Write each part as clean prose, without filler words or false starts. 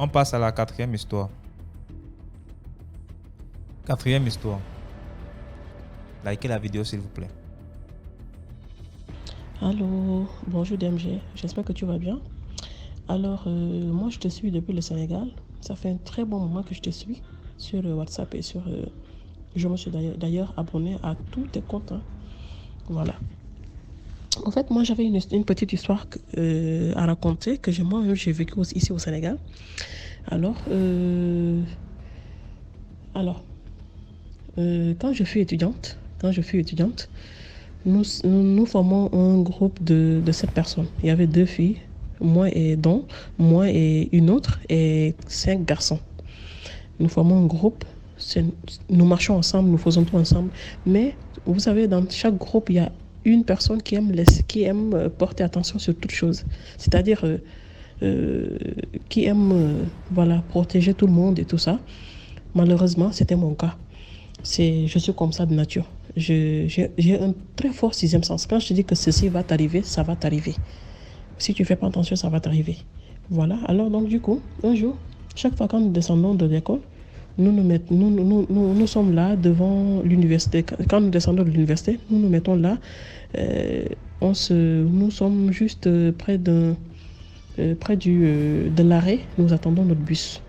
On passe à la quatrième histoire. Quatrième histoire. Likez la vidéo s'il vous plaît. Allô, bonjour DMG, j'espère que tu vas bien. Alors, moi je te suis depuis le Sénégal. Ça fait un très bon moment que je te suis sur WhatsApp et sur... je me suis d'ailleurs abonné à tous tes comptes, hein. Voilà. En fait, moi j'avais une petite histoire à raconter que moi-même j'ai vécu ici au Sénégal. Alors, quand je fus étudiante, nous formons un groupe de 7 personnes. Il y avait 2 filles, moi et une autre, et 5 garçons. Nous formons un groupe, nous marchons ensemble, nous faisons tout ensemble. Mais vous savez, dans chaque groupe, il y a une personne qui aime porter attention sur toute chose. C'est-à-dire qui aime voilà, protéger tout le monde et tout ça. Malheureusement, c'était mon cas. Je suis comme ça de nature. J'ai un très fort sixième sens. Quand je te dis que ceci va t'arriver, ça va t'arriver. Si tu ne fais pas attention, ça va t'arriver. Voilà. Alors, donc, du coup, un jour, chaque fois quand nous descendons de l'école, nous sommes là devant l'université. Quand nous descendons de l'université, nous nous mettons là. Nous sommes juste près de l'arrêt. Nous attendons notre bus.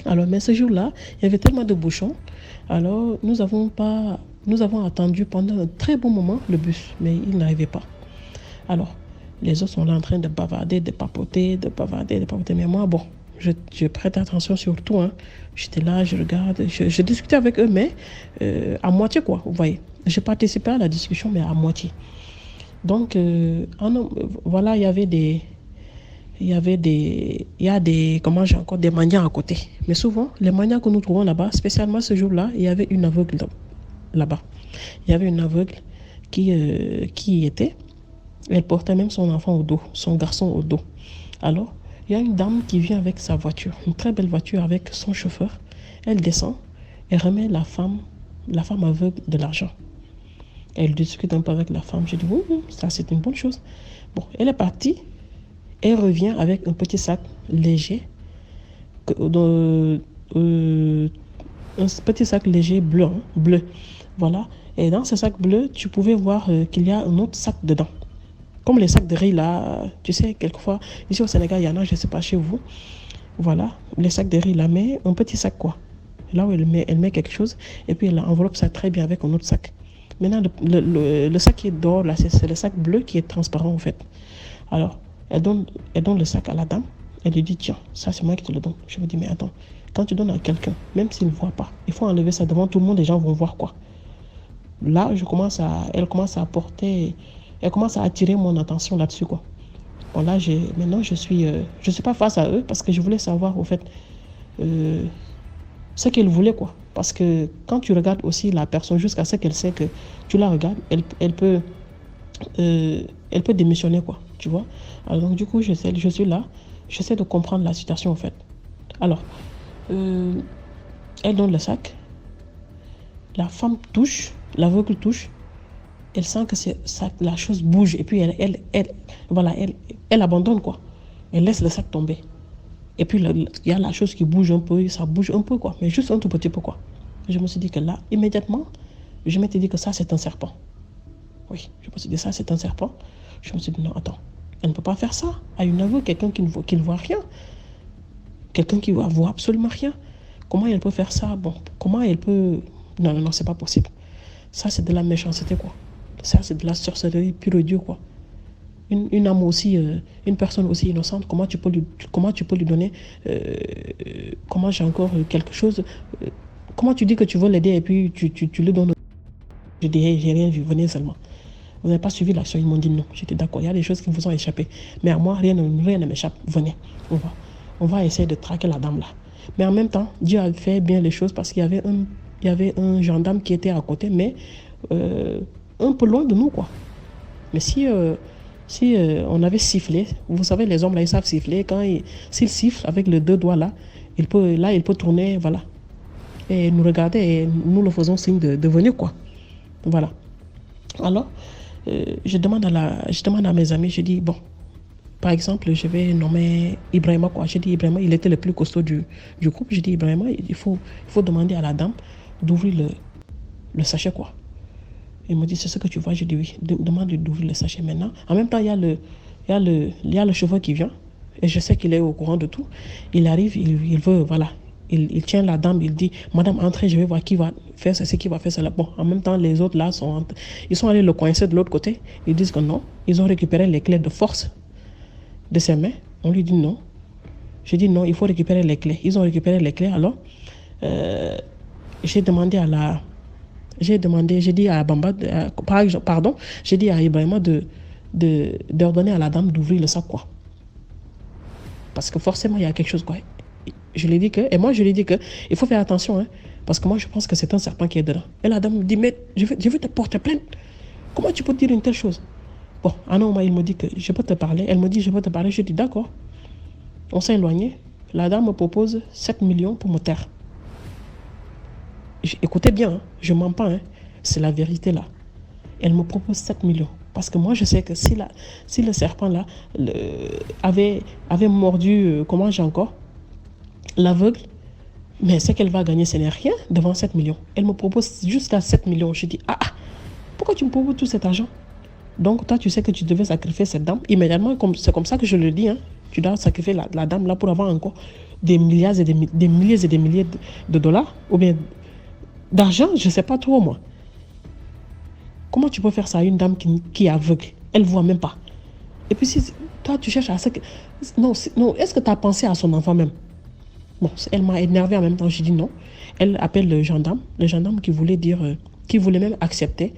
Alors, mais ce jour-là, il y avait tellement de bouchons. Alors, nous avons attendu pendant un très bon moment le bus, mais il n'arrivait pas. Alors, les autres sont là en train de bavarder, de papoter. Mais moi, bon, je prête attention sur tout, hein. J'étais là, je regarde, je discutais avec eux, mais à moitié, quoi, vous voyez. Je participais à la discussion, mais à moitié. Donc, voilà, il y a des mendiants à côté. Mais souvent, les mendiants que nous trouvons là-bas, spécialement ce jour-là, il y avait une aveugle là-bas. Il y avait une aveugle qui y était. Elle portait même son enfant au dos, son garçon au dos. Alors, il y a une dame qui vient avec sa voiture, une très belle voiture avec son chauffeur. Elle descend et remet la femme aveugle de l'argent. Elle discute un peu avec la femme. Je dis, ça c'est une bonne chose. Bon, elle est partie. Elle revient avec un petit sac léger, un petit sac léger bleu, hein, bleu. Voilà. Et dans ce sac bleu, tu pouvais voir qu'il y a un autre sac dedans. Comme les sacs de riz là, tu sais, quelquefois, ici au Sénégal, il y en a, je ne sais pas chez vous. Voilà, les sacs de riz là, mais un petit sac quoi. Là où elle met quelque chose, et puis elle enveloppe ça très bien avec un autre sac. Maintenant, le sac qui est dehors là, c'est le sac bleu qui est transparent en fait. Alors, elle donne le sac à la dame. Elle lui dit, tiens, ça c'est moi qui te le donne. Je me dis, mais attends, quand tu donnes à quelqu'un, même s'il ne voit pas, il faut enlever ça devant tout le monde, les gens vont voir quoi. Là, elle commence à attirer mon attention là-dessus quoi. Bon là, maintenant je suis pas face à eux parce que je voulais savoir au fait ce qu'elle voulait quoi. Parce que quand tu regardes aussi la personne jusqu'à ce qu'elle sait que tu la regardes, elle peut démissionner quoi, tu vois. Alors donc du coup, je suis là, j'essaie de comprendre la situation en fait. Alors, elle donne le sac, la femme touche, l'aveugle touche, elle sent que la chose bouge et puis elle abandonne quoi. Elle laisse le sac tomber. Et puis il y a la chose qui bouge un peu, ça bouge un peu quoi, mais juste un tout petit peu quoi. Je me suis dit que là, immédiatement, je m'étais dit que ça c'est un serpent. Oui, je me suis dit ça c'est un serpent. Je me suis dit non, attends, elle ne peut pas faire ça à une aveugle, quelqu'un qui ne voit rien. Quelqu'un qui ne voit absolument rien. Comment elle peut faire ça? Bon, comment elle peut... Non, c'est pas possible. Ça, c'est de la méchanceté, quoi. Ça, c'est de la sorcellerie pure et dure, quoi. Une âme aussi, une personne aussi innocente, comment tu peux lui donner... comment j'ai encore quelque chose... comment tu dis que tu veux l'aider et puis tu lui donnes... Je dis, j'ai rien vu, venez seulement. Vous n'avez pas suivi l'action, ils m'ont dit non. J'étais d'accord, il y a des choses qui vous ont échappé. Mais à moi, rien ne m'échappe. Venez, on va essayer de traquer la dame là. Mais en même temps, Dieu a fait bien les choses parce qu'il y avait un gendarme qui était à côté, mais un peu loin de nous, quoi. Mais si on avait sifflé, vous savez, les hommes là, ils savent siffler. S'ils sifflent avec les 2 doigts là, il peut tourner, voilà. Et nous regarder et nous le faisons signe de venir, quoi. Voilà. Alors, je demande à mes amis, je dis, bon, par exemple, je vais nommer Ibrahima, quoi. J'ai dit Ibrahima, il était le plus costaud du groupe. J'ai dit Ibrahima, il faut demander à la dame d'ouvrir le sachet, quoi. Il me dit, c'est ce que tu vois. J'ai dit oui, demande d'ouvrir le sachet maintenant. En même temps, il y a le chauffeur qui vient. Et je sais qu'il est au courant de tout. Il arrive, il veut, voilà. Il tient la dame, il dit, madame, entrez, je vais voir qui va faire ce qui va faire cela. Bon, en même temps, les autres là, ils sont allés le coincer de l'autre côté. Ils disent que non. Ils ont récupéré les clés de force de ses mains. On lui dit non. Je dis non, il faut récupérer les clés. Ils ont récupéré les clés. Alors, j'ai dit à Bamba, pardon, j'ai dit à Ibrahima d'ordonner à la dame d'ouvrir le sac, quoi. Parce que forcément, il y a quelque chose, quoi. Je lui ai dit que, il faut faire attention, hein, parce que moi, je pense que c'est un serpent qui est dedans. Et la dame me dit, mais je veux te porter plainte. Comment tu peux dire une telle chose? Bon, à un moment, il me dit que je peux te parler. Elle me dit, je peux te parler. Je dis, d'accord. On s'est éloigné. La dame me propose 7 millions pour me taire. Écoutez bien, hein, je ne mens pas, hein, c'est la vérité là. Elle me propose 7 millions. Parce que moi, je sais que si le serpent là avait mordu, comment j'ai encore, l'aveugle, mais ce qu'elle va gagner, ce n'est rien devant 7 millions. Elle me propose jusqu'à 7 millions. Je dis, pourquoi tu me proposes tout cet argent? Donc, toi, tu sais que tu devais sacrifier cette dame. Immédiatement, c'est comme ça que je le dis, hein, tu dois sacrifier la dame là pour avoir encore des milliards et des milliers et des milliers de dollars, ou bien d'argent, je ne sais pas trop, moi. Comment tu peux faire ça à une dame qui est aveugle? Elle ne voit même pas. Et puis, si toi, tu cherches à ce que... Non, est-ce que tu as pensé à son enfant même? Bon, elle m'a énervé en même temps. J'ai dit non. Elle appelle le gendarme qui voulait même accepter.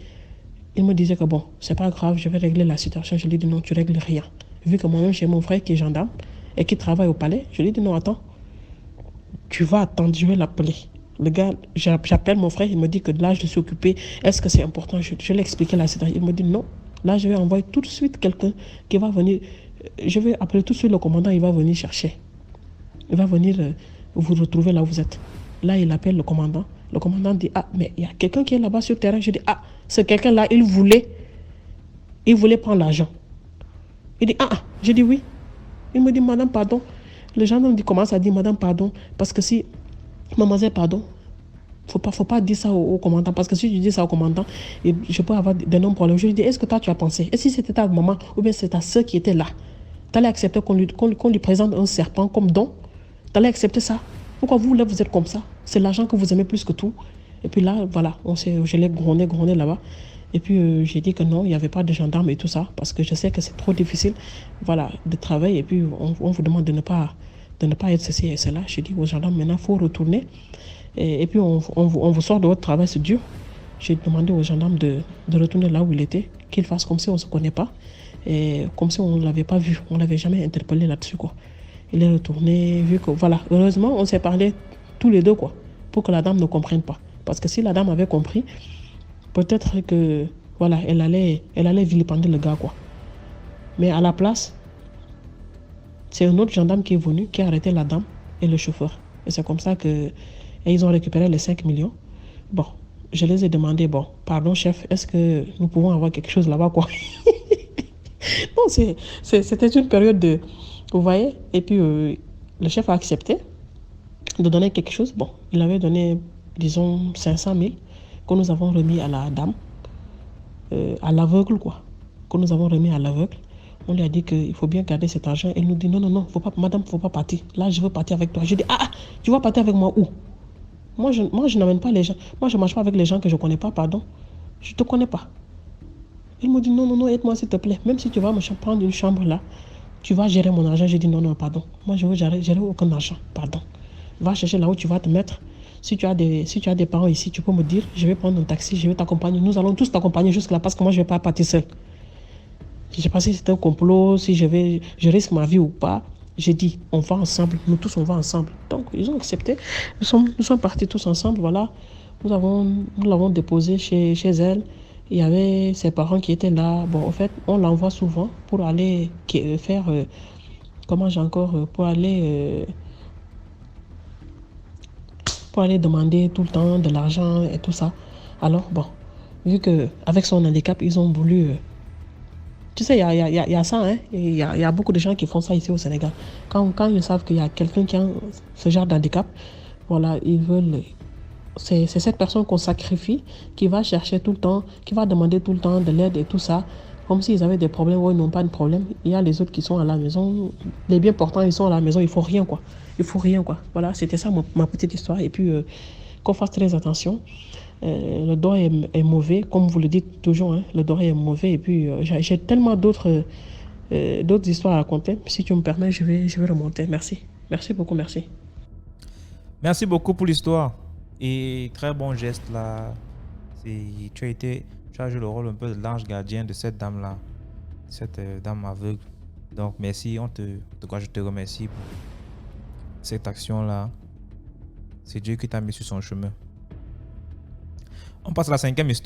Il me disait que bon, c'est pas grave, je vais régler la situation. Je lui ai dit non, tu règles rien. Vu que moi-même, j'ai mon frère qui est gendarme et qui travaille au palais, je lui ai dit non, attends, tu vas attendre, je vais l'appeler. Le gars, j'appelle mon frère, il me dit que là, je suis occupé. Est-ce que c'est important? Je lui ai expliqué la situation. Il me dit non. Là, je vais envoyer tout de suite quelqu'un qui va venir. Je vais appeler tout de suite le commandant, il va venir chercher. Il va venir vous retrouver là où vous êtes. Là, il appelle le commandant. Le commandant dit, mais il y a quelqu'un qui est là-bas sur le terrain. Je dis, ce quelqu'un-là, il voulait prendre l'argent. Il dit, je dis oui. Il me dit, madame, pardon. Le gendarme commence à dire, madame, pardon. Parce que si, mademoiselle, pardon, faut pas dire ça au commandant. Parce que si tu dis ça au commandant, je peux avoir d'énormes problèmes. Je lui dis, est-ce que toi, tu as pensé? Et si c'était ta maman ou bien c'est ta soeur qui était là, tu allais accepter qu'on lui présente un serpent comme don? Tu allais accepter ça? Pourquoi vous, là, vous êtes comme ça? C'est l'argent que vous aimez plus que tout. Et puis là, voilà, je l'ai grondé là-bas. Et puis, j'ai dit que non, il n'y avait pas de gendarme et tout ça, parce que je sais que c'est trop difficile, voilà, de travailler. Et puis, on vous demande de ne pas être ceci et cela. J'ai dit aux gendarmes, maintenant, il faut retourner. Et puis, on vous sort de votre travail, c'est dur. J'ai demandé aux gendarmes de retourner là où il était, qu'il fasse comme si on ne se connaît pas, et comme si on ne l'avait pas vu, on ne l'avait jamais interpellé là-dessus, quoi. Il est retourné, vu que, voilà, heureusement, on s'est parlé tous les deux, quoi, pour que la dame ne comprenne pas. Parce que si la dame avait compris, peut-être que, voilà, elle allait vilipender le gars, quoi. Mais à la place, c'est un autre gendarme qui est venu, qui a arrêté la dame et le chauffeur. Et c'est comme ça que ils ont récupéré les 5 millions. Bon, je les ai demandé, bon, pardon, chef, est-ce que nous pouvons avoir quelque chose là-bas, quoi? Non, c'était une période de... Vous voyez? Et puis, le chef a accepté de donner quelque chose. Bon, il avait donné, disons, 500 000 que nous avons remis à la dame, à l'aveugle, quoi. Que nous avons remis à l'aveugle. On lui a dit qu'il faut bien garder cet argent. Elle nous dit, non, faut pas, madame, il ne faut pas partir. Là, je veux partir avec toi. Je dis, tu vas partir avec moi où? Moi, je n'amène pas les gens. Moi, je ne marche pas avec les gens que je ne connais pas, pardon. Je ne te connais pas. Il me dit, non, aide-moi s'il te plaît. Même si tu vas me prendre une chambre là, tu vas gérer mon argent. J'ai dit, non, pardon. Moi, je veux gérer aucun argent, pardon. Va chercher là où tu vas te mettre. Si tu as des parents ici, tu peux me dire, je vais prendre un taxi, je vais t'accompagner. Nous allons tous t'accompagner jusque-là parce que moi, je ne vais pas partir seul. Je ne sais pas si c'est un complot, si je risque ma vie ou pas. J'ai dit, on va ensemble, nous tous, on va ensemble. Donc, ils ont accepté. Nous sommes partis tous ensemble, voilà. Nous l'avons déposé chez elle. Il y avait ses parents qui étaient là. Bon, en fait, on l'envoie souvent pour aller faire... pour aller demander tout le temps de l'argent et tout ça. Alors, bon, vu qu'avec son handicap, ils ont voulu Tu sais, il y a ça, hein. Et il y a beaucoup de gens qui font ça ici au Sénégal. Quand ils savent qu'il y a quelqu'un qui a ce genre d'handicap, voilà, ils veulent. C'est cette personne qu'on sacrifie, qui va chercher tout le temps, qui va demander tout le temps de l'aide et tout ça, comme s'ils avaient des problèmes ou ils n'ont pas de problème. Il y a les autres qui sont à la maison, les bien portants, ils sont à la maison, il faut rien, quoi. Il faut rien, quoi. Voilà, c'était ça ma petite histoire. Et puis, qu'on fasse très attention. Le dos est mauvais, comme vous le dites toujours, hein, le dos est mauvais. Et puis, j'ai tellement d'autres histoires à raconter. Si tu me permets, je vais remonter. Merci. Merci beaucoup, merci. Merci beaucoup pour l'histoire. Et très bon geste là. Tu as joué le rôle un peu de l'ange gardien de cette dame-là. Cette dame aveugle. Donc merci, en tout cas je te remercie pour cette action-là. C'est Dieu qui t'a mis sur son chemin. On passe à la cinquième histoire.